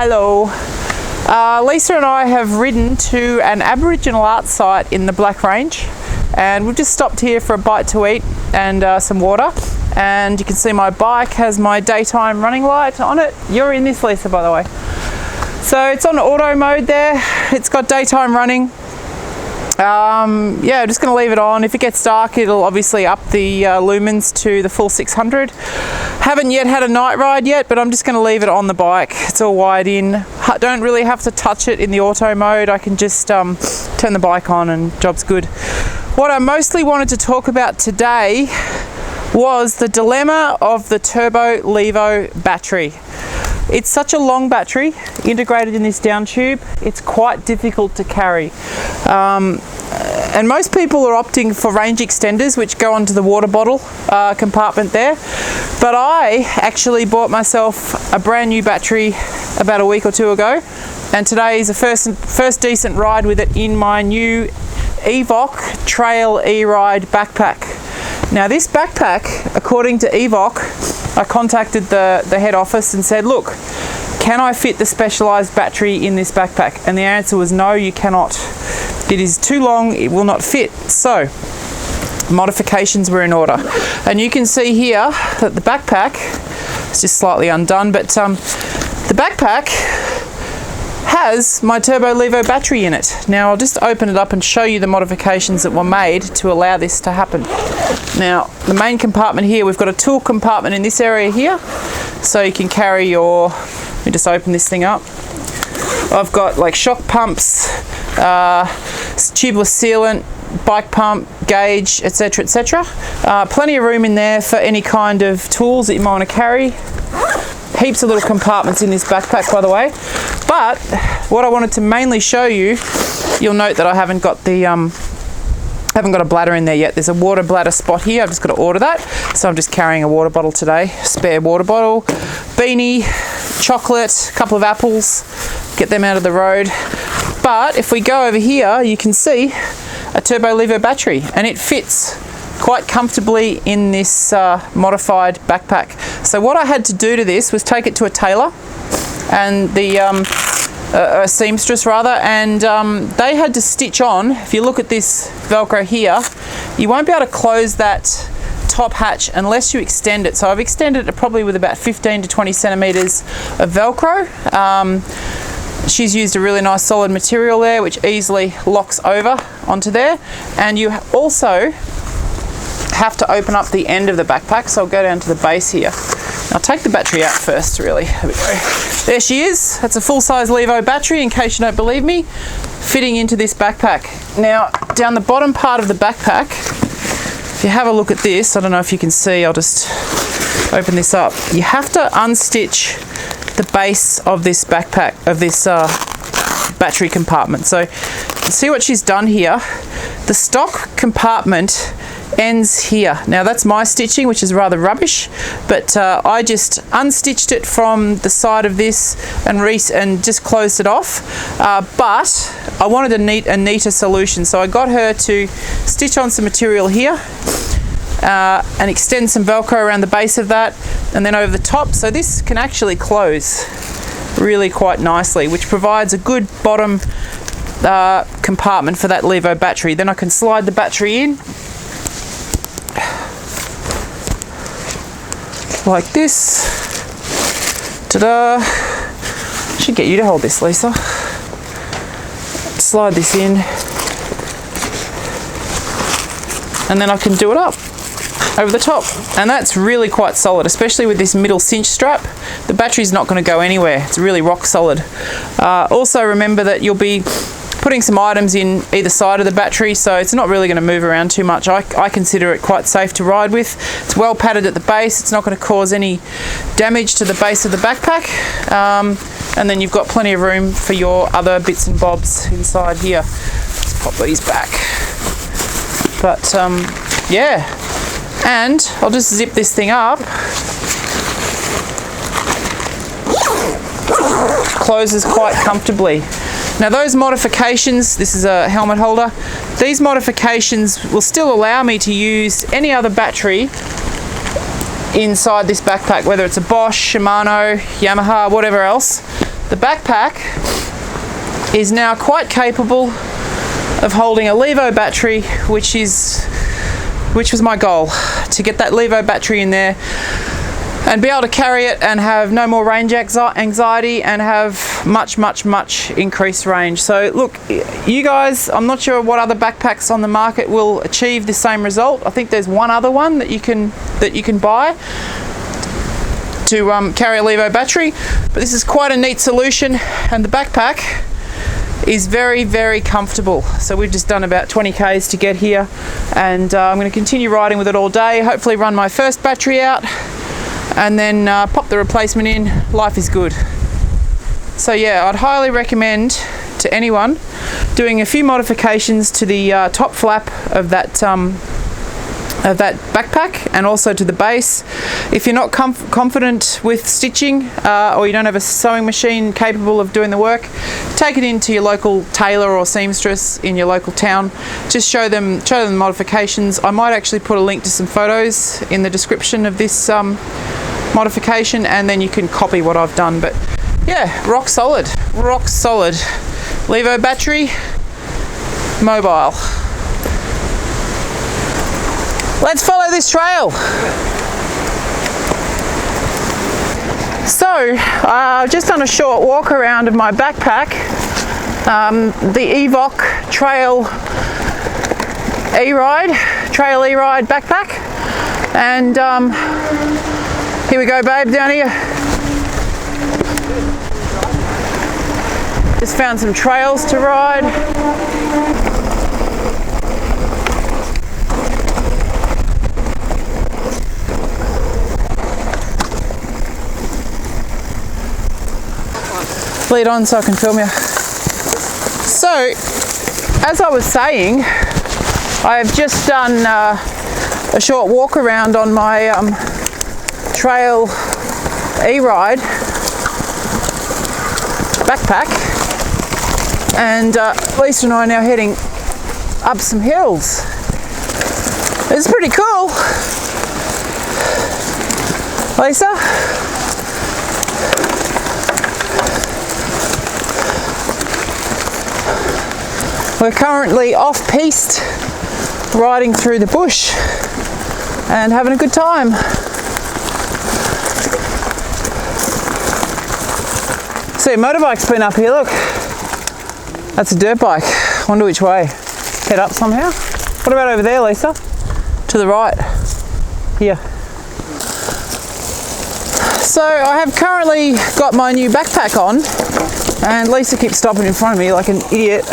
Hello. Lisa and I have ridden to an Aboriginal art site in the Black Range, and we've just stopped here for a bite to eat and some water. And you can see my bike has my daytime running light on it. You're in this, Lisa, by the way. So it's on auto mode there. It's got daytime running. Yeah, I'm just going to leave it on. If it gets dark, it'll obviously up the lumens to the full 600. Haven't yet had a night ride yet, but I'm just going to leave it on the bike. It's all wired in. Don't really have to touch it in the auto mode. I can just turn the bike on and job's good. What I mostly wanted to talk about today was the dilemma of the Turbo Levo battery. It's such a long battery integrated in this down tube, it's quite difficult to carry. And most people are opting for range extenders, which go onto the water bottle compartment there. But I actually bought myself a brand new battery about a week or two ago, and today is the first decent ride with it in my new EVOC Trail E-Ride backpack. Now this backpack, according to EVOC, I contacted the head office and said, look, can I fit the Specialized battery in this backpack? And the answer was no, you cannot. It is too long, it will not fit. So modifications were in order. And you can see here that the backpack is just slightly undone, but the backpack has my Turbo Levo battery in it. Now I'll just open it up and show you the modifications that were made to allow this to happen. Now the main compartment here, we've got a tool compartment in this area here, so you can carry your, let me just open this thing up. I've got like shock pumps, tubeless sealant, bike pump, gauge, etc, etc. Plenty of room in there for any kind of tools that you might want to carry. Heaps of little compartments in this backpack, by the way. But what I wanted to mainly show you, you'll note that I haven't got the haven't got a bladder in there yet. There's a water bladder spot here. I've just got to order that. So I'm just carrying a water bottle today, spare water bottle, beanie, chocolate, a couple of apples, get them out of the road. But if we go over here, you can see a Turbo Levo battery, and it fits quite comfortably in this modified backpack. So what I had to do to this was take it to a tailor and a seamstress rather, and they had to stitch on. If you look at this Velcro here, you won't be able to close that top hatch unless you extend it. So I've extended it probably with about 15 to 20 centimeters of Velcro. She's used a really nice solid material there which easily locks over onto there, and you also have to open up the end of the backpack. So I'll go down to the base here. I'll take the battery out first, really. There we go. There she is. That's a full-size Levo battery, in case you don't believe me, fitting into this backpack. Now, down the bottom part of the backpack, if you have a look at this, I don't know if you can see, I'll just open this up. You have to unstitch the base of this backpack, of this battery compartment. So you can see what she's done here. The stock compartment ends here. Now that's my stitching, which is rather rubbish, but I just unstitched it from the side of this and just closed it off. But I wanted a neater solution, so I got her to stitch on some material here and extend some Velcro around the base of that, and then over the top, so this can actually close really quite nicely, which provides a good bottom compartment for that Levo battery. Then I can slide the battery in like this. Ta-da! Should get you to hold this, Lisa. Slide this in, and then I can do it up over the top, and that's really quite solid, especially with this middle cinch strap. The battery's not going to go anywhere. It's really rock solid. Also remember that you'll be putting some items in either side of the battery, so it's not really going to move around too much. I consider it quite safe to ride with. It's well padded at the base. It's not going to cause any damage to the base of the backpack. And then you've got plenty of room for your other bits and bobs inside here. Let's pop these back. But yeah. And I'll just zip this thing up. Closes quite comfortably. Now those modifications, this is a helmet holder, these modifications will still allow me to use any other battery inside this backpack, whether it's a Bosch, Shimano, Yamaha, whatever else. the backpack is now quite capable of holding a Levo battery, which was my goal, to get that Levo battery in there and be able to carry it and have no more range anxiety and have much increased range. So look, you guys, I'm not sure what other backpacks on the market will achieve the same result. I think there's one other one that you can buy to carry a Levo battery, but this is quite a neat solution, and the backpack is very comfortable. So we've just done about 20 k's to get here, and I'm going to continue riding with it all day, hopefully run my first battery out and then pop the replacement in. Life is good. So yeah, I'd highly recommend to anyone doing a few modifications to the top flap of that backpack, and also to the base. If you're not confident with stitching, or you don't have a sewing machine capable of doing the work, take it into your local tailor or seamstress in your local town. Just show them the modifications. I might actually put a link to some photos in the description of this modification, and then you can copy what I've done. But yeah, rock solid Levo battery, mobile. Let's follow this trail. So I've just done a short walk around of my backpack, the EVOC Trail E-Ride backpack, and here we go, babe, down here. Just found some trails to ride. Lead on so I can film you. So, as I was saying, I've just done a short walk around on my Trail E-Ride backpack, and Lisa and I are now heading up some hills. It's pretty cool. Lisa? We're currently off-piste, riding through the bush and having a good time. See, a motorbike's been up here, look. That's a dirt bike. Wonder which way. Head up somehow. What about over there, Lisa? To the right. Here. So I have currently got my new backpack on, and Lisa keeps stopping in front of me like an idiot.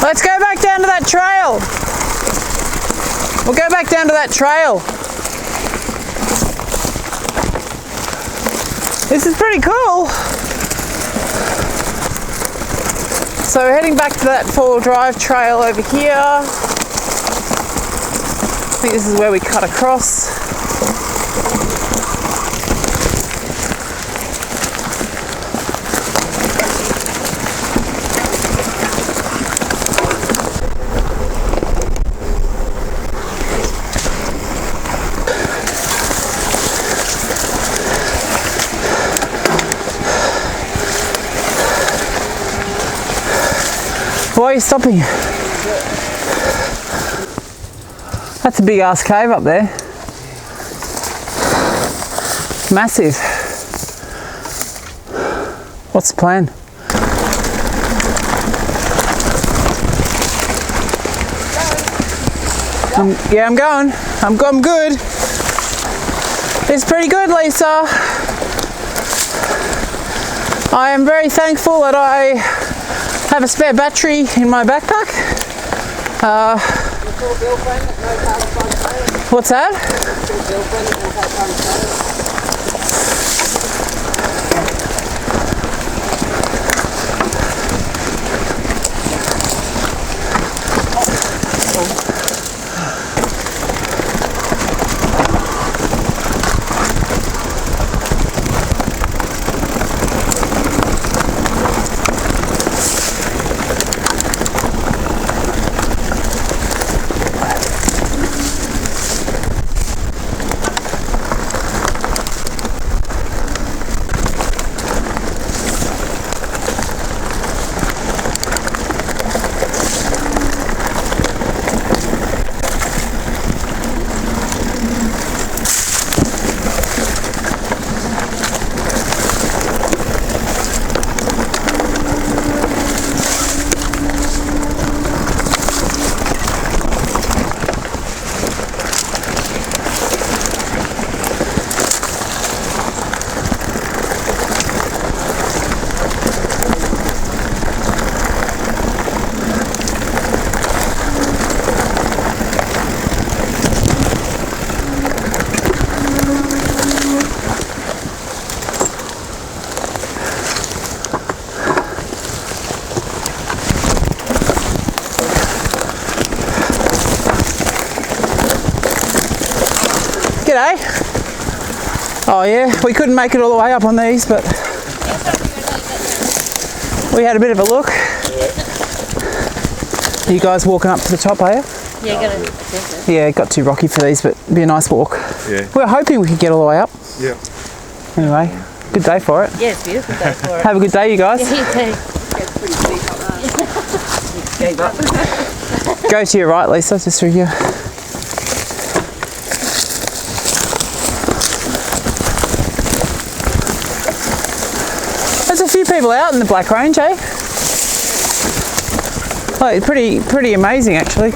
Let's go back down to that trail. We'll go back down to that trail. This is pretty cool. So we're heading back to that four-wheel drive trail over here. I think this is where we cut across. Why are you stopping? That's a big ass cave up there. Massive. What's the plan? Yeah, I'm going. I'm good. It's pretty good, Lisa. I am very thankful that I have a spare battery in my backpack. What's that? G'day. Oh yeah, we couldn't make it all the way up on these, but we had a bit of a look. You guys walking up to the top, are you? Yeah, it got too rocky for these, but it'd be a nice walk. Yeah. We were hoping we could get all the way up. Yeah. Anyway, good day for it. Yeah, it's a beautiful day for it. Have a good day, you guys. Yeah, you too. Go to your right, Lisa, just through here. There's a few people out in the Black Range, eh? Like, pretty amazing, actually.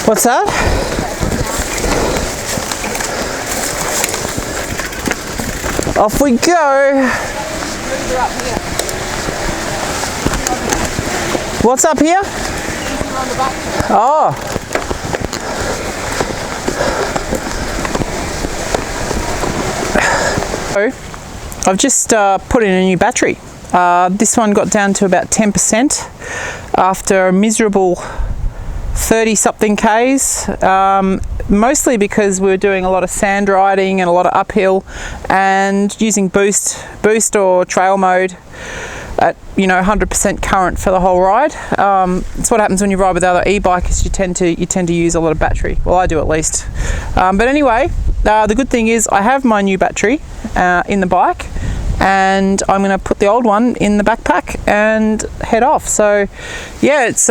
What's that? Off we go. What's up here? Oh. I've just put in a new battery. This one got down to about 10% after a miserable 30 something Ks, mostly because we were doing a lot of sand riding and a lot of uphill and using boost or trail mode at 100% current for the whole ride. It's what happens when you ride with other e-bikers. You tend to use a lot of battery. Well, I do at least. But anyway, the good thing is I have my new battery in the bike, and I'm going to put the old one in the backpack and head off. So yeah, it's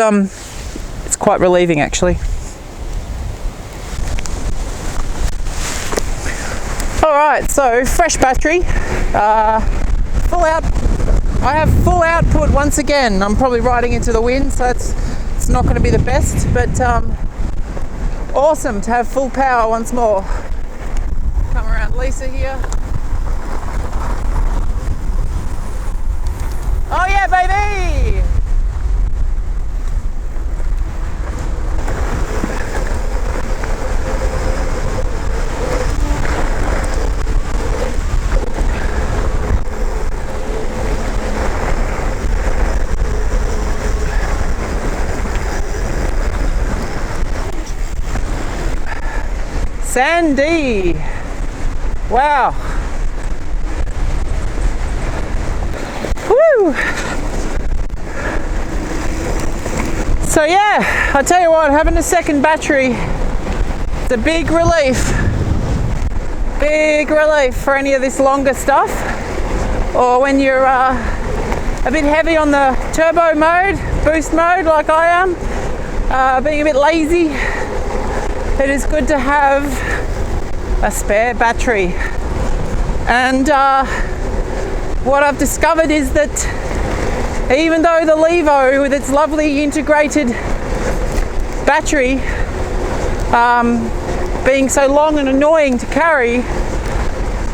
quite relieving, actually. All right, so fresh battery, full out. I have full output once again. I'm probably riding into the wind, so it's not going to be the best, but awesome to have full power once more. Come around Lisa here. Oh yeah, baby! Sandy! Wow! Woo! So yeah, I tell you what, having a second battery, it's a big relief. Big relief for any of this longer stuff, or when you're a bit heavy on the turbo mode, boost mode like I am, being a bit lazy. It is good to have a spare battery. And what I've discovered is that even though the Levo with its lovely integrated battery being so long and annoying to carry,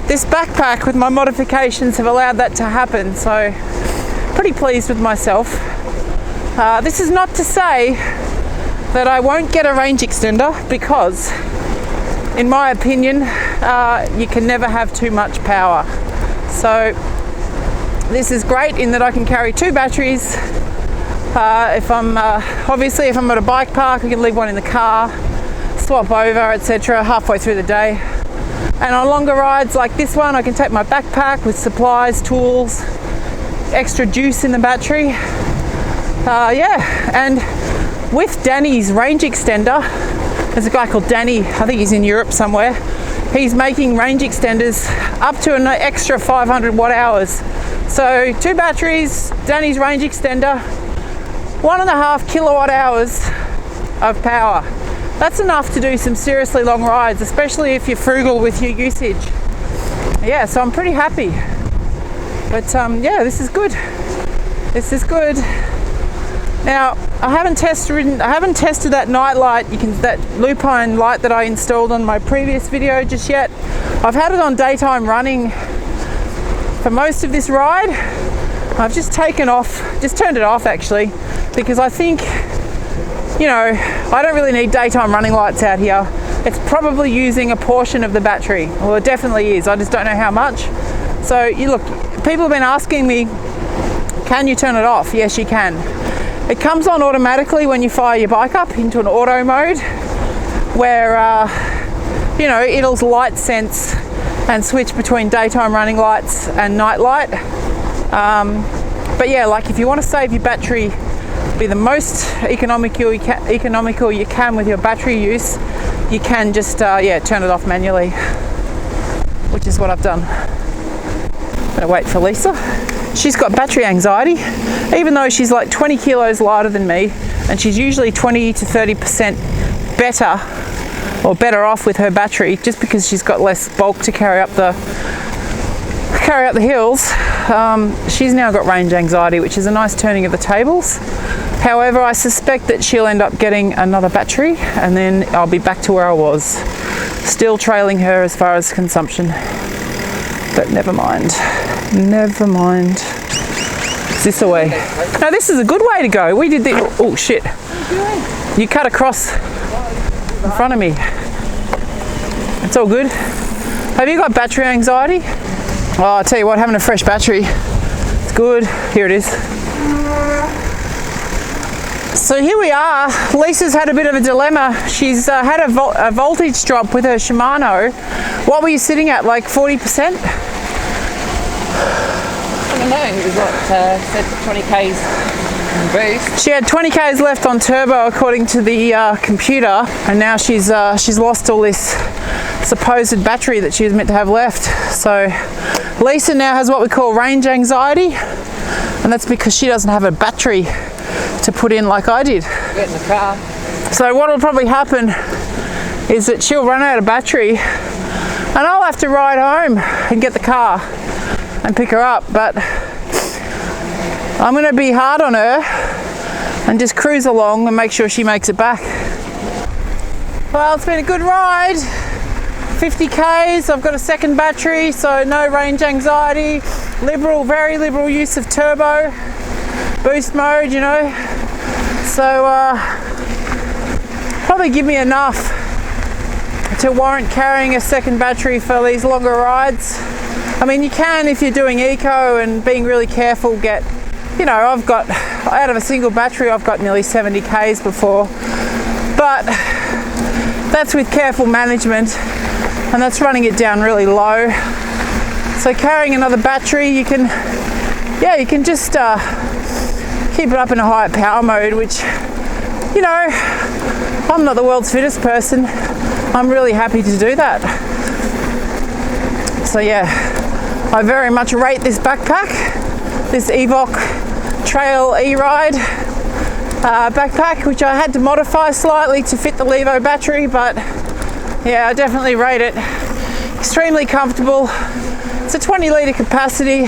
this backpack with my modifications have allowed that to happen. So pretty pleased with myself. This is not to say that I won't get a range extender, because in my opinion you can never have too much power. So this is great in that I can carry two batteries. If I'm obviously if I'm at a bike park, I can leave one in the car, swap over, etc. halfway through the day. And on longer rides like this one, I can take my backpack with supplies, tools, extra juice in the battery. Yeah, and with Danny's range extender, there's a guy called Danny, I think he's in Europe somewhere. He's making range extenders up to an extra 500 watt hours. So two batteries, Danny's range extender, 1.5 kilowatt hours of power. That's enough to do some seriously long rides, especially if you're frugal with your usage. Yeah, so I'm pretty happy. But yeah, this is good. This is good. Now, I haven't tested that night light, that lupine light that I installed on my previous video just yet. I've had it on daytime running for most of this ride. I've just turned it off actually, because I think you know, I don't really need daytime running lights out here. It's probably using a portion of the battery. Well, it definitely is. I just don't know how much. So you look, people have been asking me, can you turn it off? Yes, you can. It comes on automatically when you fire your bike up into an auto mode, where you know, it'll light sense and switch between daytime running lights and night light. But yeah, like if you want to save your battery, be the most economical you can with your battery use, you can just yeah, turn it off manually, which is what I've done. Gonna wait for Lisa. She's got battery anxiety, even though she's like 20 kilos lighter than me, and she's usually 20 to 30% better or better off with her battery, just because she's got less bulk to carry up the hills. She's now got range anxiety, which is a nice turning of the tables. However, I suspect that she'll end up getting another battery, and then I'll be back to where I was, still trailing her as far as consumption. But never mind. Never mind. Is this the way? No, this is a good way to go. We did the, oh shit. You cut across in front of me. It's all good. Have you got battery anxiety? Oh, I'll tell you what, having a fresh battery, it's good. Here it is. So here we are. Lisa's had a bit of a dilemma. She's had a voltage drop with her Shimano. What were you sitting at, like 40%? I don't know, it was what, said 20Ks boost. She had 20Ks left on turbo according to the computer, and now she's lost all this supposed battery that she was meant to have left. So Lisa now has what we call range anxiety, and that's because she doesn't have a battery to put in like I did. Get in the car. So what will probably happen is that she'll run out of battery, and I'll have to ride home and get the car and pick her up. But I'm going to be hard on her and just cruise along and make sure she makes it back. Well, it's been a good ride. 50 Ks, I've got a second battery, so no range anxiety. Liberal, very liberal use of turbo, boost mode, you know. So probably give me enough to warrant carrying a second battery for these longer rides. I mean, you can, if you're doing eco and being really careful, get, you know, I've got, out of a single battery, I've got nearly 70 Ks before, but that's with careful management, and that's running it down really low. So carrying another battery, you can, yeah, you can just keep it up in a higher power mode, which, you know, I'm not the world's fittest person. I'm really happy to do that. So yeah, I very much rate this backpack, this EVOC Trail E-Ride backpack, which I had to modify slightly to fit the Levo battery, but yeah, I definitely rate it. Extremely comfortable. It's a 20 litre capacity.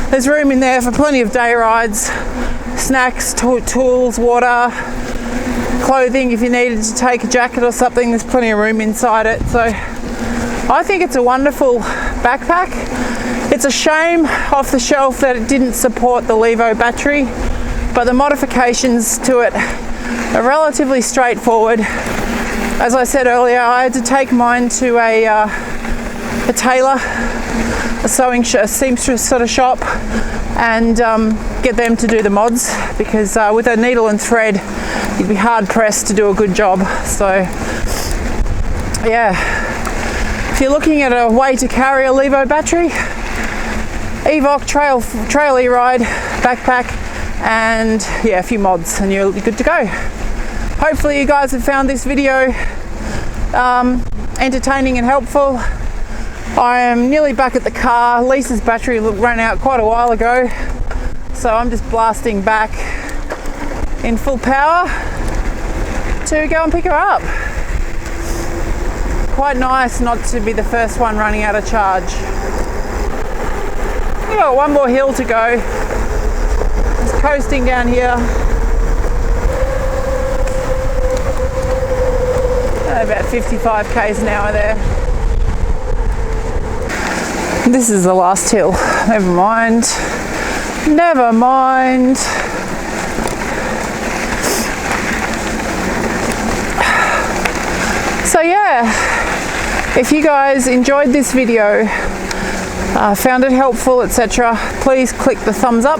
There's room in there for plenty of day rides, snacks, tools, water, clothing if you needed to take a jacket or something. There's plenty of room inside it. So I think it's a wonderful backpack. It's a shame off the shelf that it didn't support the Levo battery, but the modifications to it are relatively straightforward. As I said earlier, I had to take mine to a tailor, a seamstress sort of shop, and get them to do the mods, because with a needle and thread you'd be hard pressed to do a good job. So yeah, if you're looking at a way to carry a Levo battery, EVOC Trail E-Ride backpack, and yeah, a few mods, and you're good to go. Hopefully you guys have found this video entertaining and helpful. I am nearly back at the car. Lisa's battery ran out quite a while ago, so I'm just blasting back in full power to go and pick her up. Quite nice not to be the first one running out of charge. We've got one more hill to go. Just coasting down here. About 55 Ks an hour there. This is the last hill. Never mind. Never mind. If you guys enjoyed this video, found it helpful, etc., please click the thumbs up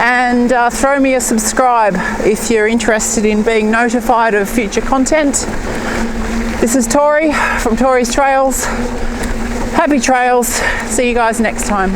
and throw me a subscribe if you're interested in being notified of future content. This is Tori from Tori's Trails. Happy trails. See you guys next time.